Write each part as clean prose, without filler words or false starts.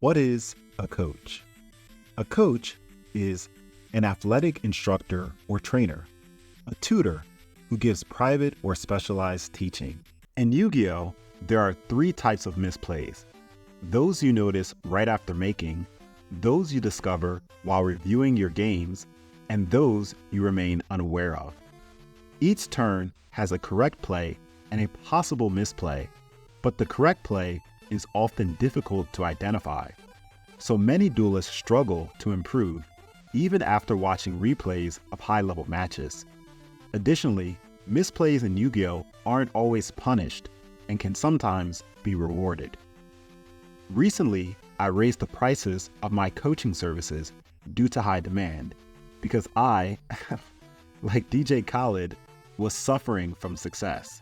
What is a coach? A coach is an athletic instructor or trainer, a tutor who gives private or specialized teaching. In Yu-Gi-Oh, there are three types of misplays: those you notice right after making, those you discover while reviewing your games, and those you remain unaware of. Each turn has a correct play and a possible misplay, but the correct play is often difficult to identify. So many duelists struggle to improve, even after watching replays of high-level matches. Additionally, misplays in Yu-Gi-Oh aren't always punished and can sometimes be rewarded. Recently, I raised the prices of my coaching services due to high demand because I, like DJ Khaled, was suffering from success.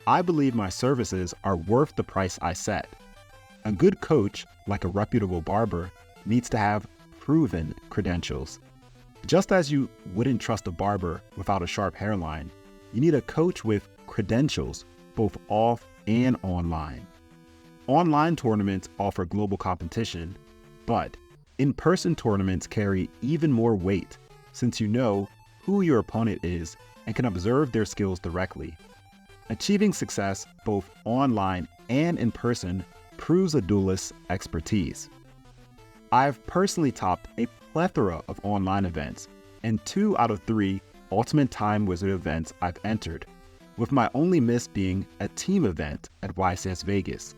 I believe my services are worth the price I set. A good coach, like a reputable barber, needs to have proven credentials. Just as you wouldn't trust a barber without a sharp hairline, you need a coach with credentials, both off and online. Online tournaments offer global competition, but in-person tournaments carry even more weight since you know who your opponent is and can observe their skills directly. Achieving success both online and in person proves a duelist's expertise. I've personally topped a plethora of online events and 2 out of 3 Ultimate Time Wizard events I've entered, with my only miss being a team event at YCS Vegas.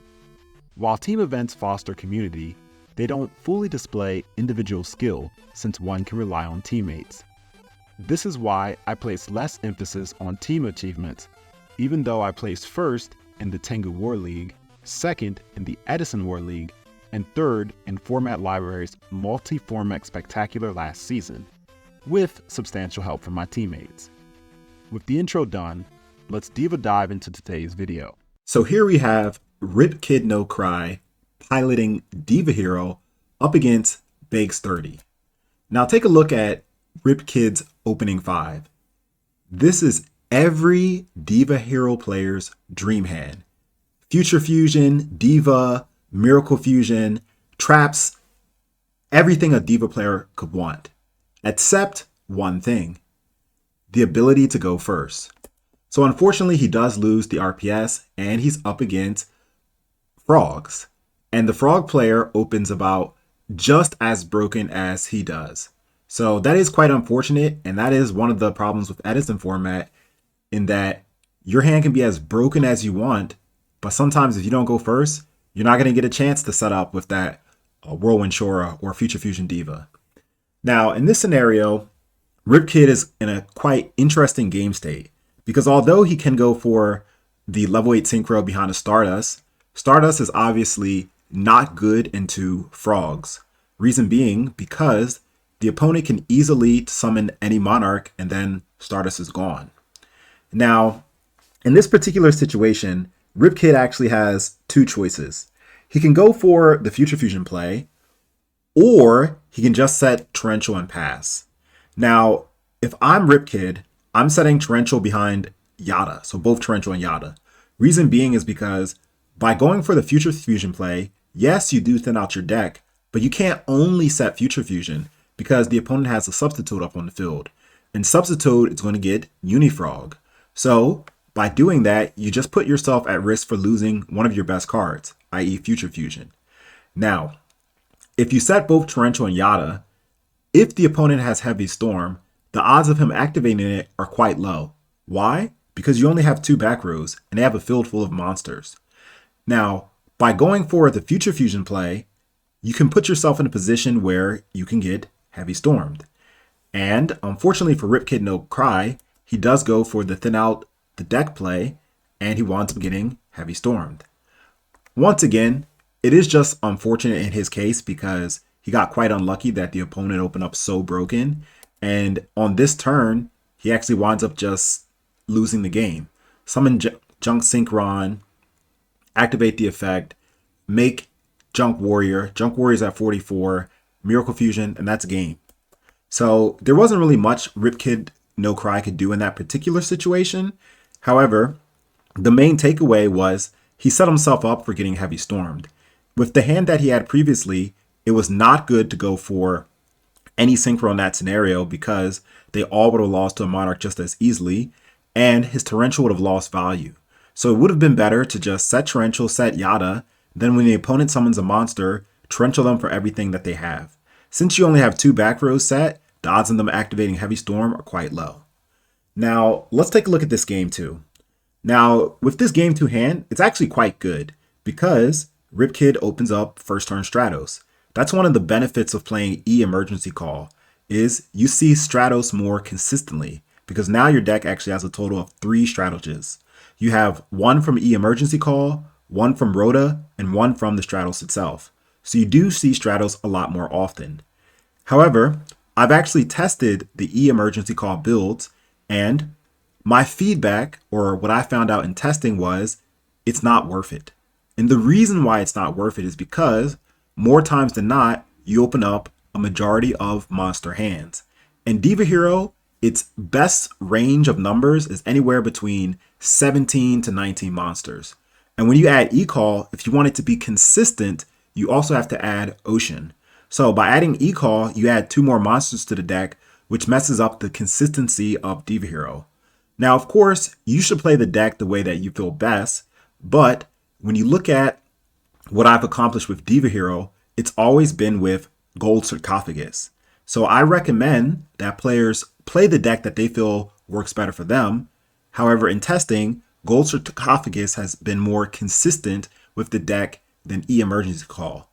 While team events foster community, they don't fully display individual skill since one can rely on teammates. This is why I place less emphasis on team achievements, even though I placed first in the Tengu War League, second in the Edison War League, and third in Format Library's multi-format spectacular last season, with substantial help from my teammates. With the intro done, let's Diva dive into today's video. So here we have Rip Kid No Cry piloting Diva Hero up against Bakes 30. Now take a look at Rip Kid's opening 5. This is every Diva Hero player's dream hand. Future Fusion, Diva, Miracle Fusion, Traps, everything a Diva player could want, except one thing: the ability to go first. So unfortunately, he does lose the RPS, and he's up against Frogs. And the Frog player opens about just as broken as he does. So that is quite unfortunate, and that is one of the problems with Edison format, in that your hand can be as broken as you want, but sometimes if you don't go first, you're not going to get a chance to set up with that Whirlwind Shora or Future Fusion Diva. Now, in this scenario, Rip Kid is in a quite interesting game state, because although he can go for the level 8 Synchro behind a Stardust, Stardust is obviously not good into Frogs. Reason being, because the opponent can easily summon any Monarch and then Stardust is gone. Now, in this particular situation, Rip Kid actually has 2 choices. He can go for the Future Fusion play, or he can just set Torrential and pass. Now, if I'm Rip Kid, I'm setting Torrential behind Yada, so both Torrential and Yada. Reason being is because by going for the Future Fusion play, yes, you do thin out your deck, but you can't only set Future Fusion because the opponent has a Substitute up on the field. And Substitute is going to get Unifrog. So by doing that, you just put yourself at risk for losing one of your best cards, i.e. Future Fusion. Now, if you set both Torrential and Yada, if the opponent has Heavy Storm, the odds of him activating it are quite low. Why? Because you only have 2 back rows, and they have a field full of monsters. Now, by going for the Future Fusion play, you can put yourself in a position where you can get Heavy Stormed. And unfortunately for Rip Kid No Cry, he does go for the thin out the deck play, and he winds up getting Heavy Stormed. Once again, it is just unfortunate in his case because he got quite unlucky that the opponent opened up so broken, and on this turn, he actually winds up just losing the game. Summon Junk Synchron, activate the effect, make Junk Warrior. Junk Warrior's at 44, Miracle Fusion, and that's game. So there wasn't really much Rip Kid No Cry could do in that particular situation. However, the main takeaway was he set himself up for getting Heavy Stormed. with the hand that he had previously, it was not good to go for any synchro in that scenario because they all would have lost to a Monarch just as easily, and his Torrential would have lost value. So it would have been better to just set Torrential, set Yada, then when the opponent summons a monster, Torrential them for everything that they have. Since you only have 2 back rows set, the odds of them activating Heavy Storm are quite low. Now, let's take a look at this game 2. Now, with this game 2 hand, it's actually quite good because Ripkid opens up first turn Stratos. That's one of the benefits of playing E Emergency Call, is you see Stratos more consistently because now your deck actually has a total of 3 Stratoges. You have 1 from E Emergency Call, 1 from Rhoda, and 1 from the Stratos itself. So you do see Stratos a lot more often. However, I've actually tested the E Emergency Call builds, and my feedback, or what I found out in testing, was it's not worth it. And the reason why it's not worth it is because more times than not, you open up a majority of monster hands. And Diva Hero, its best range of numbers is anywhere between 17 to 19 monsters. And when you add E-Call, if you want it to be consistent, you also have to add Ocean. So by adding E-Call, you add 2 more monsters to the deck, which messes up the consistency of Diva Hero. Now, of course, you should play the deck the way that you feel best, but when you look at what I've accomplished with Diva Hero, it's always been with Gold Sarcophagus. So I recommend that players play the deck that they feel works better for them. However, in testing, Gold Sarcophagus has been more consistent with the deck than E Emergency Call.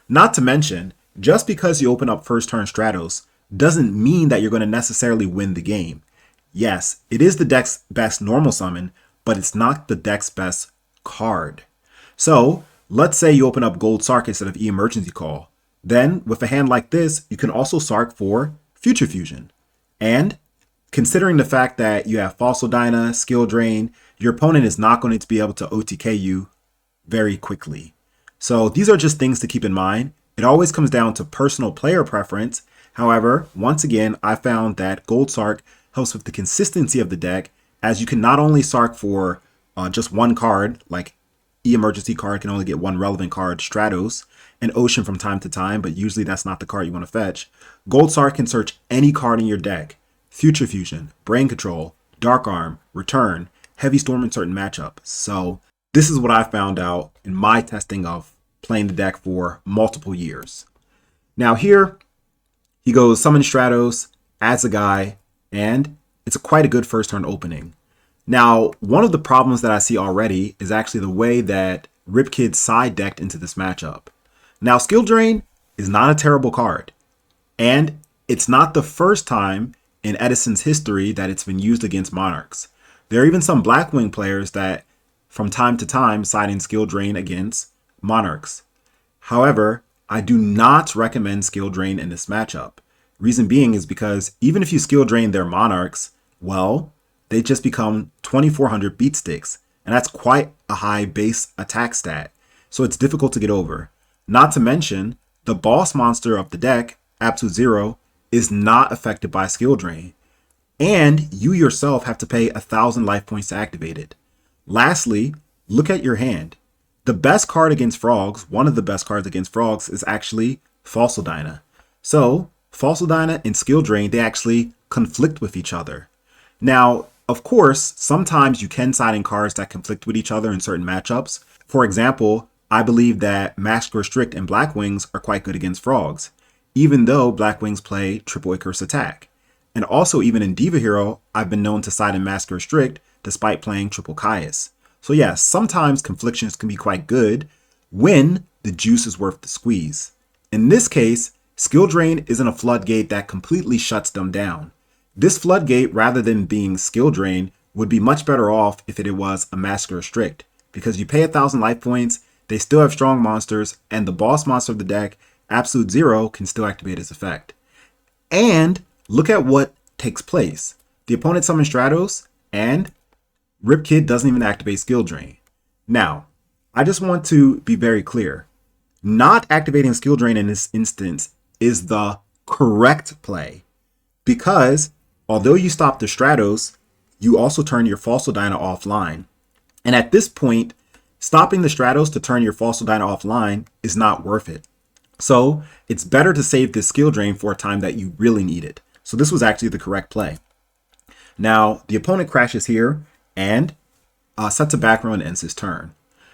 Not to mention, just because you open up first turn Stratos doesn't mean that you're going to necessarily win the game. Yes, it is the deck's best normal summon, but it's not the deck's best card. So let's say you open up Gold Sark instead of E Emergency Call. Then with a hand like this, you can also Sark for Future Fusion. And considering the fact that you have Fossil Dyna, Skill Drain, your opponent is not going to be able to OTK you very quickly. So these are just things to keep in mind. It always comes down to personal player preference. However, once again, I found that Gold Sark helps with the consistency of the deck, as you can not only Sark for just one card, like E Emergency card can only get 1 relevant card, Stratos, and Ocean from time to time, but usually that's not the card you want to fetch. Gold Sark can search any card in your deck: Future Fusion, Brain Control, Dark Arm, Return, Heavy Storm in certain matchups. So this is what I found out in my testing of playing the deck for multiple years. Now here, he goes Summon Stratos, adds a guy, and it's quite a good first turn opening. Now, one of the problems that I see already is actually the way that Ripkid side decked into this matchup. Now, Skill Drain is not a terrible card, and it's not the first time in Edison's history that it's been used against Monarchs. There are even some Blackwing players that from time to time side in Skill Drain against Monarchs. However, I do not recommend Skill Drain in this matchup. Reason being is because even if you Skill Drain their Monarchs, well, they just become 2400 beat sticks, and that's quite a high base attack stat, so it's difficult to get over. Not to mention, the boss monster of the deck, Absolute Zero, is not affected by Skill Drain, and you yourself have to pay 1,000 life points to activate it. Lastly, look at your hand. The best card against Frogs, one of the best cards against Frogs, is actually Fossil Dyna. So, Fossil Dyna and Skill Drain, they actually conflict with each other. Now, of course, sometimes you can side in cards that conflict with each other in certain matchups. For example, I believe that Mask Restrict and Blackwings are quite good against Frogs, even though Blackwings play Triple Icarus Attack. And also, even in Diva Hero, I've been known to side in Mask Restrict despite playing Triple Caius. So yes, sometimes conflictions can be quite good when the juice is worth the squeeze. In this case, Skill Drain isn't a floodgate that completely shuts them down. This floodgate, rather than being Skill Drain, would be much better off if it was a Mask Restrict, because you pay 1,000 life points, they still have strong monsters, and the boss monster of the deck, Absolute Zero, can still activate its effect. And look at what takes place. The opponent summons Stratos, and Ripkid doesn't even activate Skill Drain. Now, I just want to be very clear. Not activating Skill Drain in this instance is the correct play, because although you stop the Stratos, you also turn your Fossil Dyna offline. And at this point, Stopping the Stratos to turn your Fossil Dyna offline is not worth it. So it's better to save this skill drain for a time that you really need it. So this was actually the correct play. Now the opponent crashes here and sets a back row and ends his turn.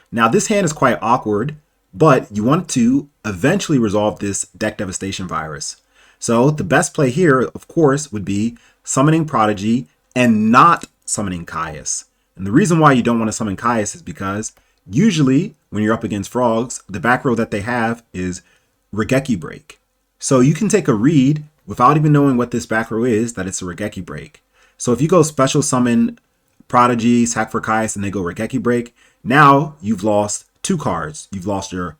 Now this hand is quite awkward, but you want to eventually resolve this deck devastation virus. So the best play here, of course, would be summoning Prodigy and not summoning Caius. And the reason why you don't want to summon Caius is because usually when you're up against frogs, the back row that they have is Regeki Break. So you can take a read without even knowing what this back row is, that it's a Regeki Break. So if you go special summon Prodigy, sack for Caius, and they go Regeki Break, now you've lost 2 cards. You've lost your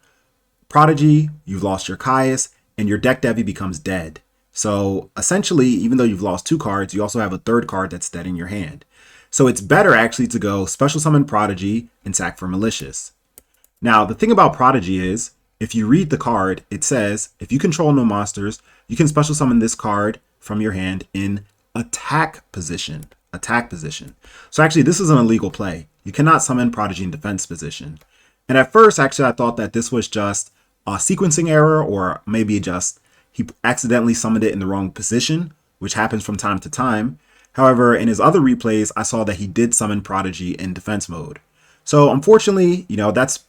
Prodigy, you've lost your Caius, and your deck Devi becomes dead. So essentially, even though you've lost 2 cards, you also have a 3rd card that's dead in your hand. So it's better actually to go special summon Prodigy and sack for Malicious. Now, the thing about Prodigy is, if you read the card, it says, if you control no monsters, you can special summon this card from your hand in attack position. Attack position. So actually, this is an illegal play. You cannot summon Prodigy in defense position. And at first, actually, I thought that this was just a sequencing error, or maybe just he accidentally summoned it in the wrong position, which happens from time to time. However, in his other replays, I saw that he did summon Prodigy in defense mode. So unfortunately, that's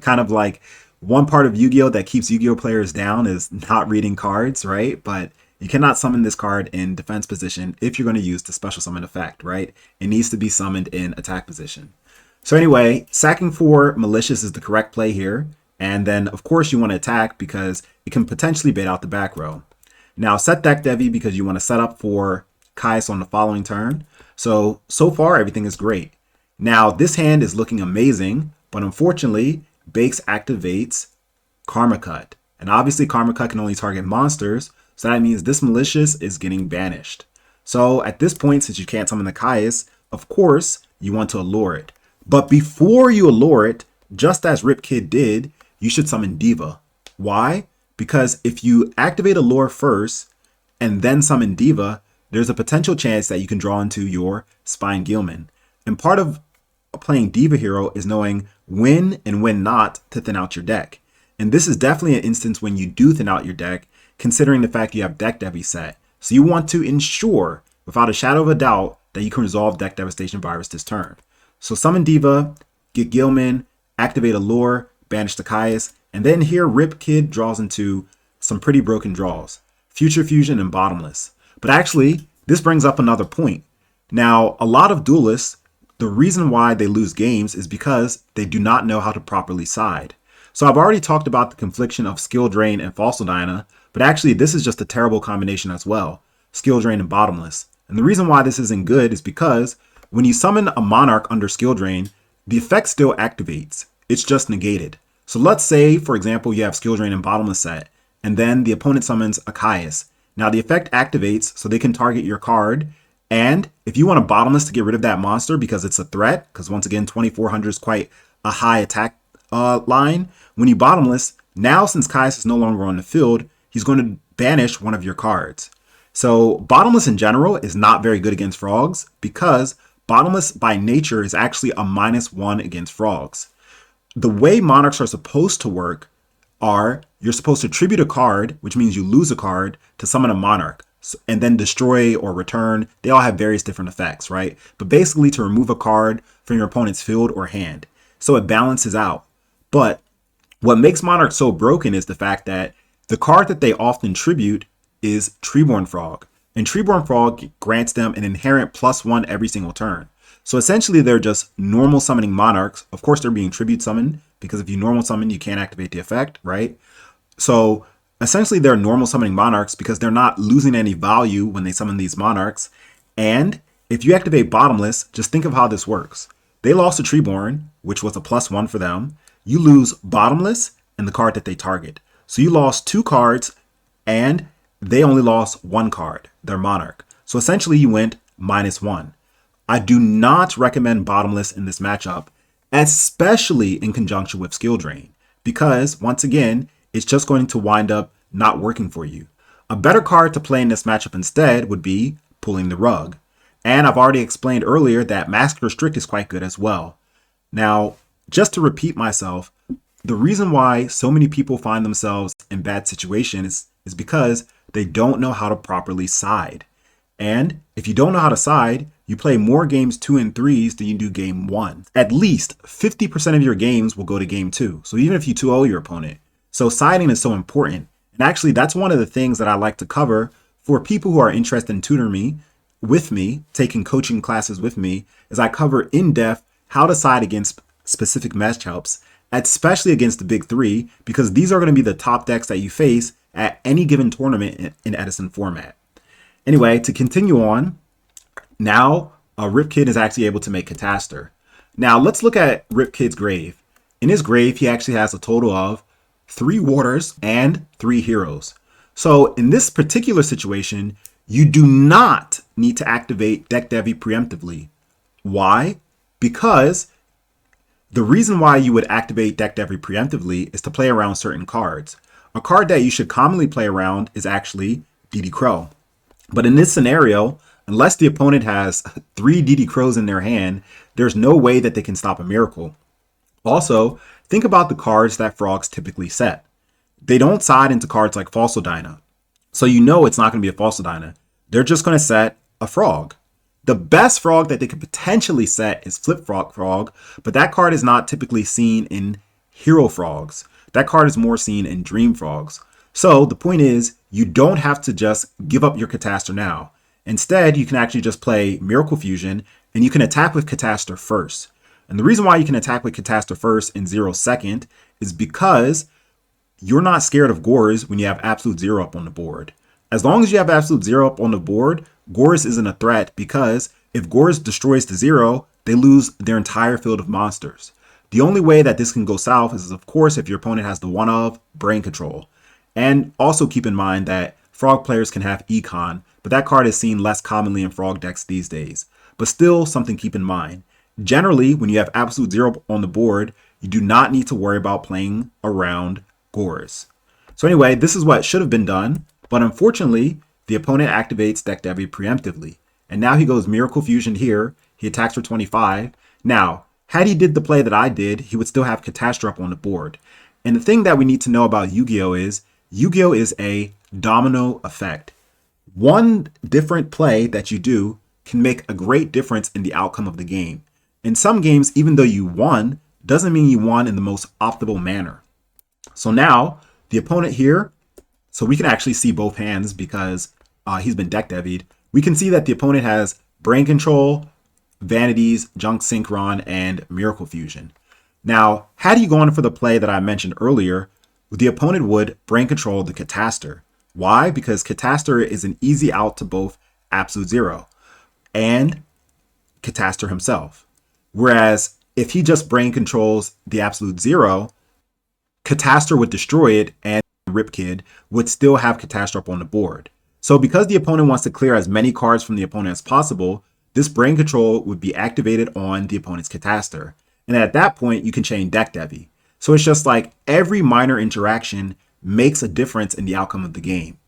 kind of like one part of Yu-Gi-Oh! That keeps Yu-Gi-Oh! Players down is not reading cards, right? But you cannot summon this card in defense position if you're going to use the special summon effect, right? It needs to be summoned in attack position. So anyway, sacking for Malicious is the correct play here. And then, of course, you want to attack because it can potentially bait out the back row. Now, set deck Devi because you want to set up for Caius on the following turn. So far, everything is great. Now, this hand is looking amazing, but unfortunately, Bakes activates Karma Cut. And obviously, Karma Cut can only target monsters, so that means this Malicious is getting banished. So at this point, since you can't summon the Caius, of course, you want to allure it. But before you allure it, just as Rip Kid did, you should summon Diva. Why? Because if you activate Allure first and then summon Diva, there's a potential chance that you can draw into your Spine Gilman. And part of playing Diva Hero is knowing when and when not to thin out your deck. And this is definitely an instance when you do thin out your deck, considering the fact you have deck Devi set. So you want to ensure, without a shadow of a doubt, that you can resolve deck devastation virus this turn. So summon Diva, get Gilman, activate Allure, banish the Caius, and then here Rip Kid draws into some pretty broken draws. Future Fusion and Bottomless. But actually, this brings up another point. Now, a lot of duelists, the reason why they lose games is because they do not know how to properly side. So I've already talked about the confliction of Skill Drain and Fossil Dyna, but actually this is just a terrible combination as well. Skill Drain and Bottomless. And the reason why this isn't good is because when you summon a Monarch under Skill Drain, the effect still activates. It's just negated. So let's say, for example, you have Skill Drain and Bottomless set, and then the opponent summons a Caius. Now the effect activates so they can target your card, and if you want a Bottomless to get rid of that monster because it's a threat, because once again 2400 is quite a high attack line, when you Bottomless, now since Caius is no longer on the field, he's going to banish one of your cards. So Bottomless in general is not very good against frogs because Bottomless by nature is actually a -1 against frogs. The way Monarchs are supposed to work are you're supposed to tribute a card, which means you lose a card, to summon a Monarch, and then destroy or return. They all have various different effects, right? But basically to remove a card from your opponent's field or hand. So it balances out. But what makes Monarch so broken is the fact that the card that they often tribute is Treeborn Frog. And Treeborn Frog grants them an inherent +1 every single turn. So essentially they're just normal summoning Monarchs. Of course they're being tribute summoned because if you normal summon, you can't activate the effect, right? So essentially they're normal summoning Monarchs because they're not losing any value when they summon these Monarchs. And if you activate Bottomless, just think of how this works. They lost a Treeborn, which was a +1 for them. You lose Bottomless and the card that they target. So you lost 2 cards and they only lost 1 card, their Monarch. So essentially you went -1. I do not recommend Bottomless in this matchup, especially in conjunction with Skill Drain, because once again, it's just going to wind up not working for you. A better card to play in this matchup instead would be Pulling the Rug. And I've already explained earlier that Mask Restrict is quite good as well. Now, just to repeat myself, the reason why so many people find themselves in bad situations is because they don't know how to properly side. And if you don't know how to side, you play more games 2 and 3s than you do game 1. At least 50% of your games will go to game 2. So even if you 2-0 your opponent. So siding is so important. And actually, that's one of the things that I like to cover for people who are interested in tutoring me, with me, taking coaching classes with me, is I cover in depth how to side against specific matchups, especially against the big three, because these are going to be the top decks that you face at any given tournament in Edison format. Anyway, to continue on, now Rip Kid is actually able to make Catastor. Now let's look at Rip Kid's grave. In his grave, he actually has a total of 3 waters and 3 heroes. So in this particular situation, you do not need to activate Deck Devi preemptively. Why? Because the reason why you would activate Deck Devi preemptively is to play around certain cards. A card that you should commonly play around is actually DD Crow. But in this scenario, unless the opponent has 3 DD Crows in their hand, there's no way that they can stop a miracle. Also, think about the cards that frogs typically set. They don't side into cards like Falsodina. So you know it's not going to be a Falsodina. They're just going to set a frog. The best frog that they could potentially set is Flip Frog, but that card is not typically seen in Hero Frogs. That card is more seen in Dream Frogs. So the point is, you don't have to just give up your Catastor now. Instead, you can actually just play Miracle Fusion, and you can attack with Catastor first. And the reason why you can attack with Catastor first in 0 second is because you're not scared of Gores when you have Absolute Zero up on the board. As long as you have Absolute Zero up on the board, Gores isn't a threat, because if Gores destroys the 0, they lose their entire field of monsters. The only way that this can go south is, of course, if your opponent has the one of Brain Control. And also keep in mind that Frog players can have Econ, but that card is seen less commonly in Frog decks these days. But still something to keep in mind. Generally, when you have Absolute Zero on the board, you do not need to worry about playing around Gores. So anyway, this is what should have been done, but unfortunately, the opponent activates Deck Devi preemptively. And now he goes Miracle Fusion here, he attacks for 25. Now, had he did the play that I did, he would still have Catastor up on the board. And the thing that we need to know about Yu-Gi-Oh! Yu-Gi-Oh! Is a domino effect. One different play that you do can make a great difference in the outcome of the game. In some games, even though you won, doesn't mean you won in the most optimal manner. So now, the opponent here, so we can actually see both hands because he's been Deck Devied. We can see that the opponent has Brain Control, Vanities, Junk Synchron, and Miracle Fusion. Now, had he gone for the play that I mentioned earlier, the opponent would Brain Control the Catastor. Why? Because Catastor is an easy out to both Absolute Zero and Catastor himself. Whereas if he just Brain Controls the Absolute Zero, Catastor would destroy it and Rip Kid would still have Catastor up on the board. So because the opponent wants to clear as many cards from the opponent as possible, this Brain Control would be activated on the opponent's Catastor. And at that point, you can chain Deck Devi. So it's just like every minor interaction makes a difference in the outcome of the game.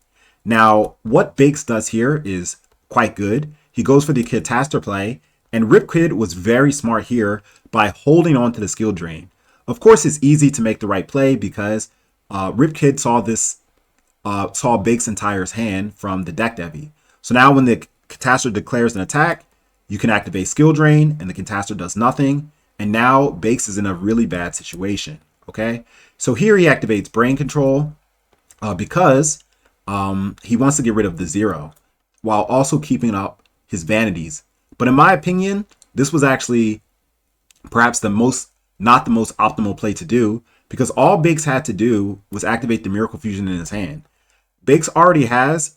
Now, what Bakes does here is quite good. He goes for the Catastor play, and Rip Kid was very smart here by holding on to the skill drain. Of course, it's easy to make the right play because Rip Kid saw Bakes' entire hand from the Deck Devi. So now when the Catastor declares an attack, you can activate skill drain, and the Catastor does nothing. And now Bakes is in a really bad situation. Okay, so here he activates Brain Control because he wants to get rid of the 0 while also keeping up his vanities. But in my opinion, this was actually perhaps not the most optimal play to do, because all Bakes had to do was activate the Miracle Fusion in his hand. Bakes already has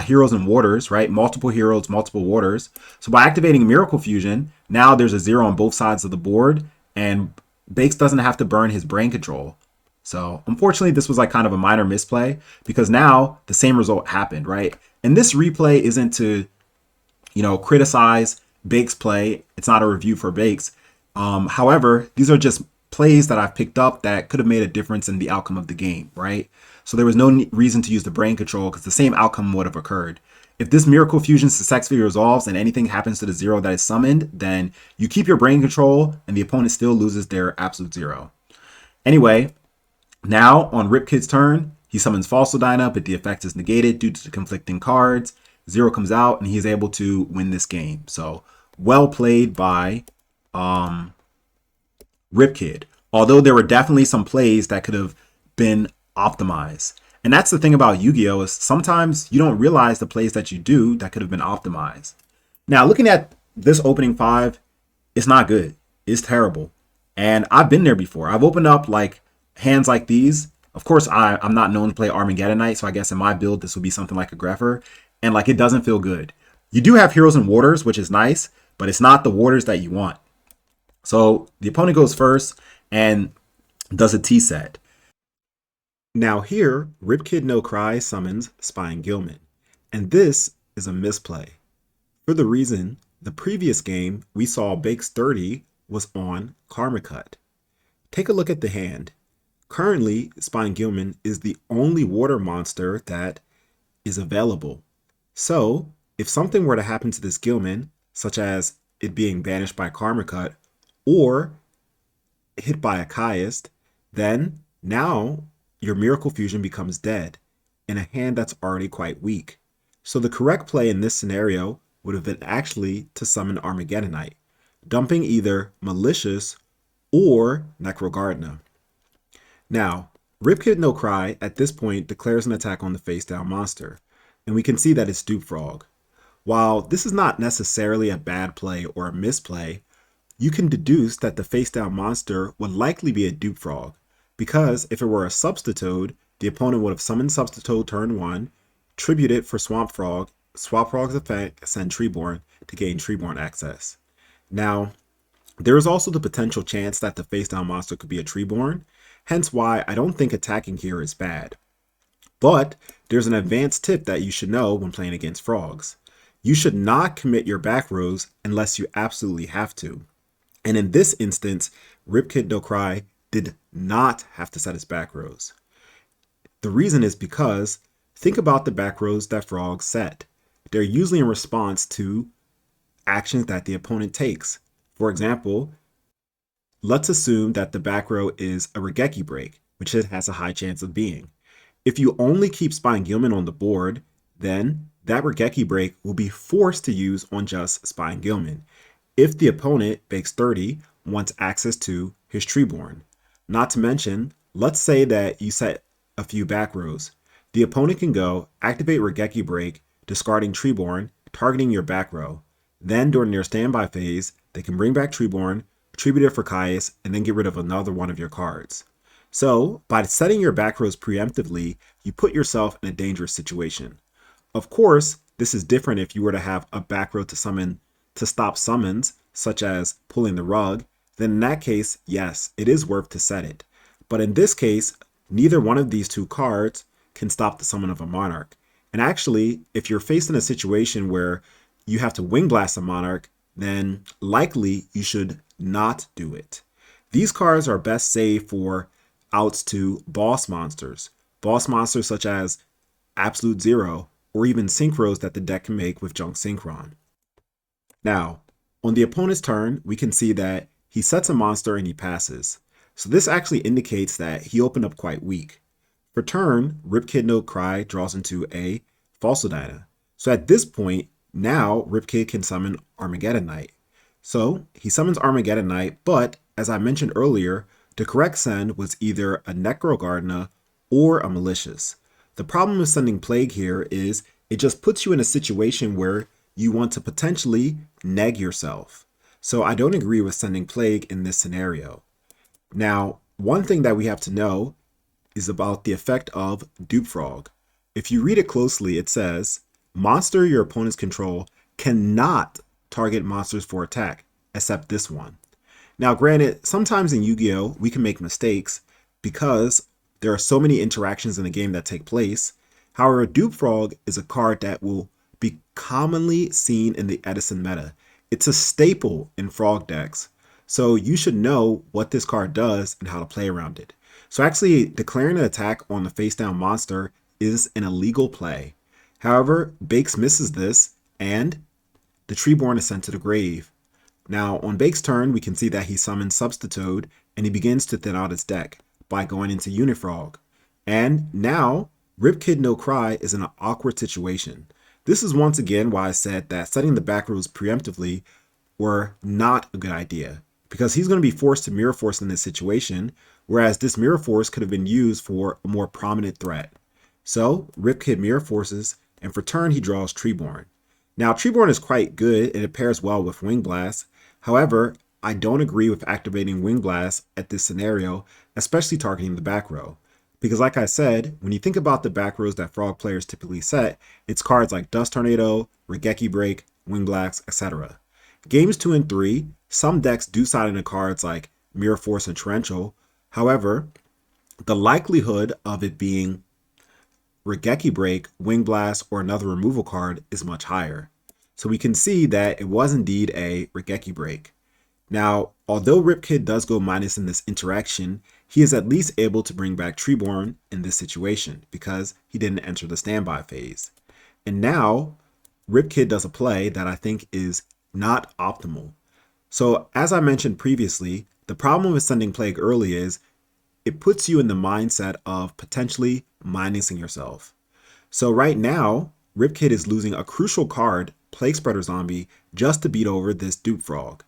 heroes and waters, right? Multiple heroes, multiple waters. So by activating Miracle Fusion, now there's a 0 on both sides of the board, and Bakes doesn't have to burn his Brain Control. So unfortunately, this was like kind of a minor misplay, because now the same result happened, right? And this replay isn't to, criticize Bakes' play. It's not a review for Bakes. However, these are just plays that I've picked up that could have made a difference in the outcome of the game, right? so there was no reason to use the brain control because the same outcome would have occurred. If this miracle fusion successfully resolves and anything happens to the zero that is summoned, then you keep your brain control and the opponent still loses their absolute zero. Anyway, now on Ripkid's turn, he summons Falsodina, but the effect is negated due to the conflicting cards. Zero comes out and he's able to win this game. So well played by Ripkid. Although there were definitely some plays that could have been optimized. And that's the thing about Yu-Gi-Oh! Is sometimes you don't realize the plays that you do that could have been optimized. Now, looking at this opening 5, it's not good. It's terrible. And I've been there before. I've opened up like hands like these. Of course, I'm not known to play Armageddonite, so I guess in my build, this would be something like a Greffer. And like, it doesn't feel good. You do have Heroes and Warders, which is nice, but it's not the Warders that you want. So the opponent goes first and does a T-set. Now here, Ripkid No Cry summons Spine Gilman. And this is a misplay. For the reason, the previous game we saw Bakes 30 was on Karma Cut. Take a look at the hand. Currently, Spine Gilman is the only water monster that is available. So, if something were to happen to this Gilman, such as it being banished by Karma Cut, or hit by a Chiast, then now your Miracle Fusion becomes dead in a hand that's already quite weak. So the correct play in this scenario would have been actually to summon Armageddonite, dumping either Malicious or Necrogardna. Now, Ripkid No Cry at this point declares an attack on the face-down monster, and we can see that it's Dupe Frog. While this is not necessarily a bad play or a misplay, you can deduce that the face-down monster would likely be a Dupe Frog, because if it were a Substitoad, the opponent would have summoned Substitoad turn 1, tribute it for Swamp Frog, Swamp Frog's effect, send Treeborn to gain Treeborn access. Now, there is also the potential chance that the face-down monster could be a Treeborn, hence why I don't think attacking here is bad. But there's an advanced tip that you should know when playing against frogs. You should not commit your back rows unless you absolutely have to. And in this instance, Ripkid No Cry did not have to set his back rows. The reason is because think about the back rows that frogs set. They're usually in response to actions that the opponent takes. For example, let's assume that the back row is a Regeki break, which it has a high chance of being. If you only keep Spine Gilman on the board, then that Regeki break will be forced to use on just Spine Gilman if the opponent, Bakes 30, wants access to his Treeborn. Not to mention, let's say that you set a few back rows. The opponent can go activate Regeki break, discarding Treeborn, targeting your back row. Then during their standby phase, they can bring back Treeborn, tribute it for Chiast, and then get rid of another one of your cards. So, by setting your back rows preemptively, you put yourself in a dangerous situation. Of course, this is different if you were to have a back row to stop summons, such as pulling the rug, then in that case, yes, it is worth to set it. But in this case, neither one of these two cards can stop the summon of a Monarch. And actually, if you're faced in a situation where you have to Wing Blast a Monarch, then likely you should not do it. These cards are best saved for outs to boss monsters such as Absolute Zero, or even synchros that the deck can make with Junk Synchron. Now, on the opponent's turn, we can see that he sets a monster and he passes. So this actually indicates that he opened up quite weak. For turn, Ripkid No Cry draws into a Falsodina. So at this point, now Ripkid can summon Armageddonite. So he summons Armageddonite, but as I mentioned earlier, the correct send was either a Necrogardna or a Malicious. The problem with sending Plague here is it just puts you in a situation where you want to potentially neg yourself. So I don't agree with sending Plague in this scenario. Now, one thing that we have to know is about the effect of Dupe Frog. If you read it closely, it says, monster your opponent's control cannot target monsters for attack, except this one. Now, granted, sometimes in Yu-Gi-Oh! We can make mistakes because there are so many interactions in the game that take place. However, Dupe Frog is a card that will be commonly seen in the Edison meta. It's a staple in Frog decks, so you should know what this card does and how to play around it. So actually declaring an attack on the face down monster is an illegal play. However, Bakes misses this and the Treeborn is sent to the grave. Now on Bake's turn, we can see that he summons Substitute and he begins to thin out his deck by going into Unifrog. And now Rip Kid No Cry is in an awkward situation. This is once again why I said that setting the back rows preemptively were not a good idea, because he's going to be forced to Mirror Force in this situation, whereas this Mirror Force could have been used for a more prominent threat. So Rip Kid Mirror Forces, and for turn he draws Treeborn. Now Treeborn is quite good and it pairs well with Wing Blast. However, I don't agree with activating Wing Blast at this scenario, especially targeting the back row. Because like I said, when you think about the back rows that Frog players typically set, it's cards like Dust Tornado, Regeki Break, Wing Blast, etc. Games 2 and 3, some decks do side into cards like Mirror Force and Torrential. However, the likelihood of it being Regeki Break, Wing Blast, or another removal card is much higher. So we can see that it was indeed a Regeki Break. Now, although Rip Kid does go minus in this interaction, he is at least able to bring back Treeborn in this situation because he didn't enter the standby phase. And now, Rip Kid does a play that I think is not optimal. So as I mentioned previously, the problem with sending Plague early is it puts you in the mindset of potentially minusing yourself. So right now, Rip Kid is losing a crucial card, Plague Spreader Zombie, just to beat over this Dupe Frog.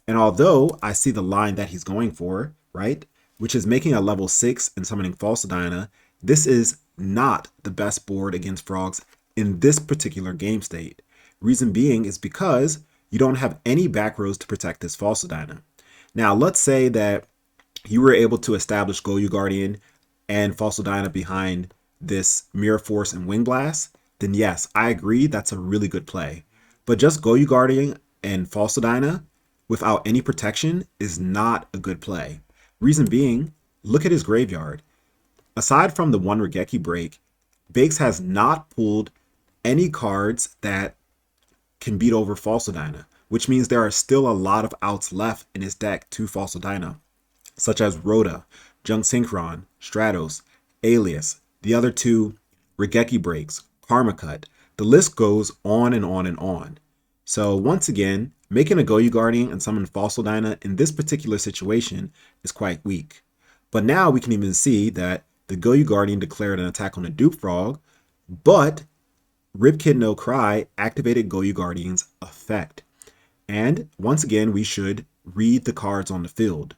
And although I see the line that he's going for, right, which is making a level 6 and summoning Falsadina, this is not the best board against frogs in this particular game state. Reason being is because you don't have any back rows to protect this Falsadina. Now, let's say that you were able to establish Goyu Guardian and Falsadina behind this Mirror Force and Wing Blast, then yes, I agree that's a really good play. But just Goyu Guardian and Falsadina without any protection is not a good play. Reason being, look at his graveyard. Aside from the one Regeki Break, Bakes has not pulled any cards that can beat over Falsadina, which means there are still a lot of outs left in his deck to Falsadina, such as Rhoda, Junk Synchron, Stratos, Alias, the other two Regeki Breaks, Karma Cut. The list goes on and on and on. So once again, making a Goyu Guardian and summon Falsadina in this particular situation is quite weak. But now we can even see that the Goyu Guardian declared an attack on the Dupe Frog, but Rip Kid No Cry activated Goyu Guardian's effect. And once again, we should read the cards on the field.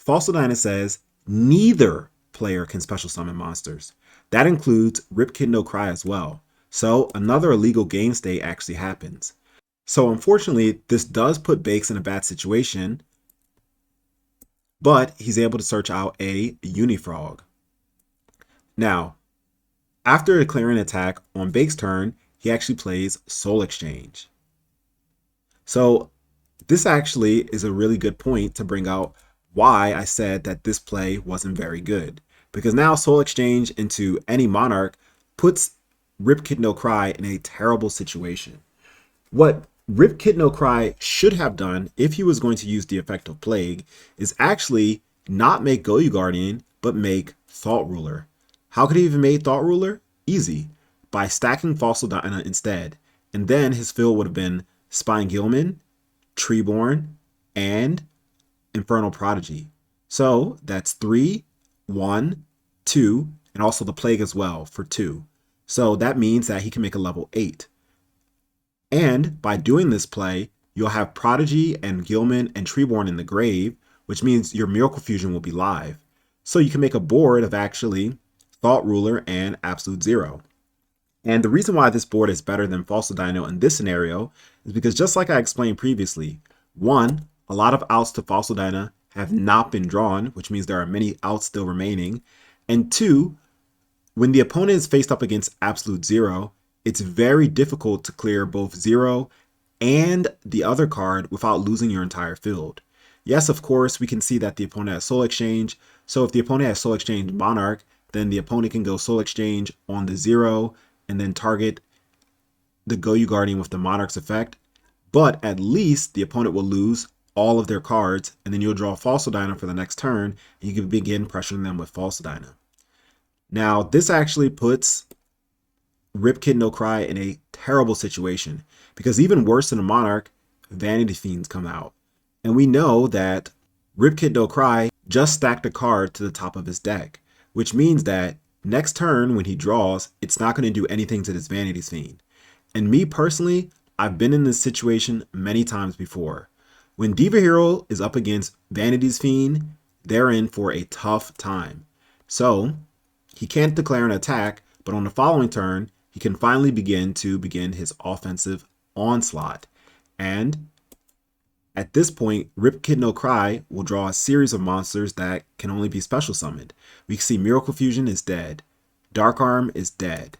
Falsadina says neither player can special summon monsters. That includes Rip Kid No Cry as well. So another illegal game state actually happens. So unfortunately, this does put Bakes in a bad situation, but he's able to search out a Unifrog. Now, after declaring an attack on Bakes' turn, he actually plays Soul Exchange. So this actually is a really good point to bring out why I said that this play wasn't very good. Because now Soul Exchange into any Monarch puts Rip Kid No Cry in a terrible situation. What Rip Kid No Cry should have done if he was going to use the effect of Plague is actually not make Goyu Guardian, but make Thought Ruler. How could he even make Thought Ruler? Easy. By stacking Falsadina instead. And then his fill would have been Spine Gilman, Treeborn, and Infernal Prodigy. So that's 3, 1, 2, and also the Plague as well for 2. So that means that he can make a level 8. And by doing this play, you'll have Prodigy and Gilman and Treeborn in the grave, which means your Miracle Fusion will be live. So you can make a board of actually Thought Ruler and Absolute Zero. And the reason why this board is better than Falsadino in this scenario is because just like I explained previously, 1, a lot of outs to Falsadina have not been drawn, which means there are many outs still remaining. And 2, when the opponent is faced up against Absolute Zero, it's very difficult to clear both Zero and the other card without losing your entire field. Yes, of course, we can see that the opponent has Soul Exchange. So if the opponent has Soul Exchange Monarch, then the opponent can go Soul Exchange on the Zero and then target the Goyu Guardian with the Monarch's effect. But at least the opponent will lose all of their cards, and then you'll draw False Dyna for the next turn, and you can begin pressuring them with False Dyna. Now, this actually puts Rip Kid No Cry in a terrible situation, because even worse than a Monarch, Vanity Fiends come out. And we know that Rip Kid No Cry just stacked a card to the top of his deck, which means that next turn when he draws, it's not going to do anything to this Vanity Fiend. And me personally, I've been in this situation many times before. When Diva Hero is up against Vanity's Fiend, they're in for a tough time. So he can't declare an attack, but on the following turn, he can finally begin his offensive onslaught. And at this point, Rip Kid No Cry will draw a series of monsters that can only be special summoned. We can see Miracle Fusion is dead. Dark Arm is dead.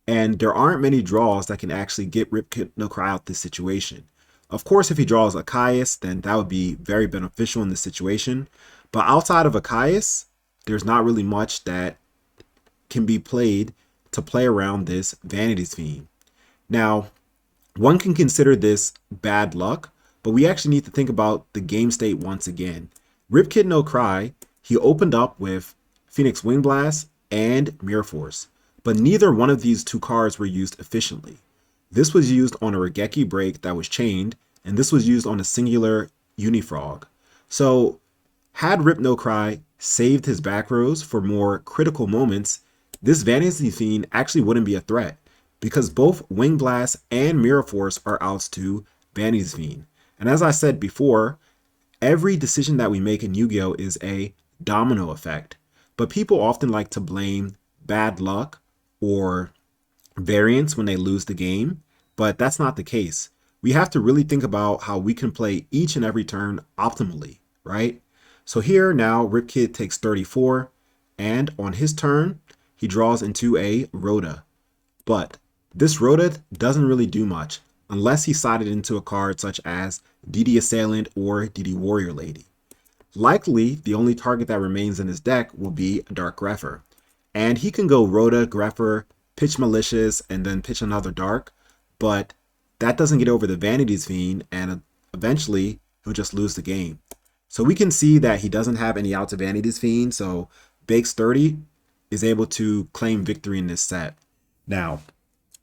And there aren't many draws that can actually get Rip Kid No Cry out this situation. Of course, if he draws Akaius, then that would be very beneficial in this situation. But outside of Akaius, there's not really much that can be played to play around this Vanity's Fiend. Now, one can consider this bad luck, but we actually need to think about the game state once again. Rip Kid No Cry, he opened up with Phoenix Wing Blast and Mirror Force, but neither one of these two cards were used efficiently. This was used on a Regeki break that was chained, and this was used on a singular Unifrog. So had Rip No Cry saved his back rows for more critical moments, this Vanity Fiend actually wouldn't be a threat, because both Wing Blast and Mirror Force are outs to Vanity's Fiend. And as I said before, every decision that we make in Yu-Gi-Oh! Is a domino effect. But people often like to blame bad luck or variance when they lose the game, but that's not the case. We have to really think about how we can play each and every turn optimally, right? So here now, Rip Kid takes 34, and on his turn, he draws into a Rhoda. But this Rhoda doesn't really do much unless he sided into a card such as DD Assailant or DD Warrior Lady. Likely, the only target that remains in his deck will be Dark Grepher. And he can go Rhoda, Grepher, pitch Malicious, and then pitch another Dark, but that doesn't get over the Vanity's Fiend, and eventually he'll just lose the game. So we can see that he doesn't have any out to Vanity's Fiend, so Bakes 30 is able to claim victory in this set. Now,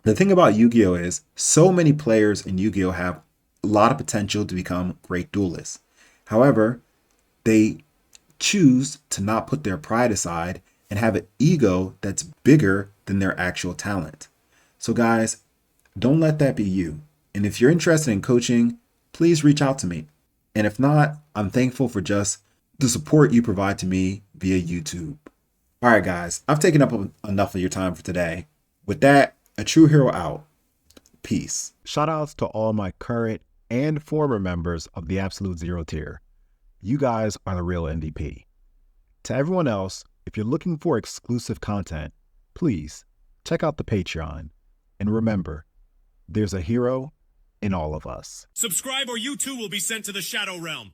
the thing about Yu-Gi-Oh! Is so many players in Yu-Gi-Oh! Have a lot of potential to become great duelists. However, they choose to not put their pride aside and have an ego that's bigger than their actual talent. So guys, don't let that be you. And if you're interested in coaching, please reach out to me. And if not, I'm thankful for just the support you provide to me via YouTube. All right, guys, I've taken up enough of your time for today. With that, ATrueHero out. Peace. Shout outs to all my current and former members of the Absolute Zero tier. You guys are the real MVP. To everyone else, if you're looking for exclusive content, please check out the Patreon. And remember, there's a hero in all of us. Subscribe or you too will be sent to the Shadow Realm.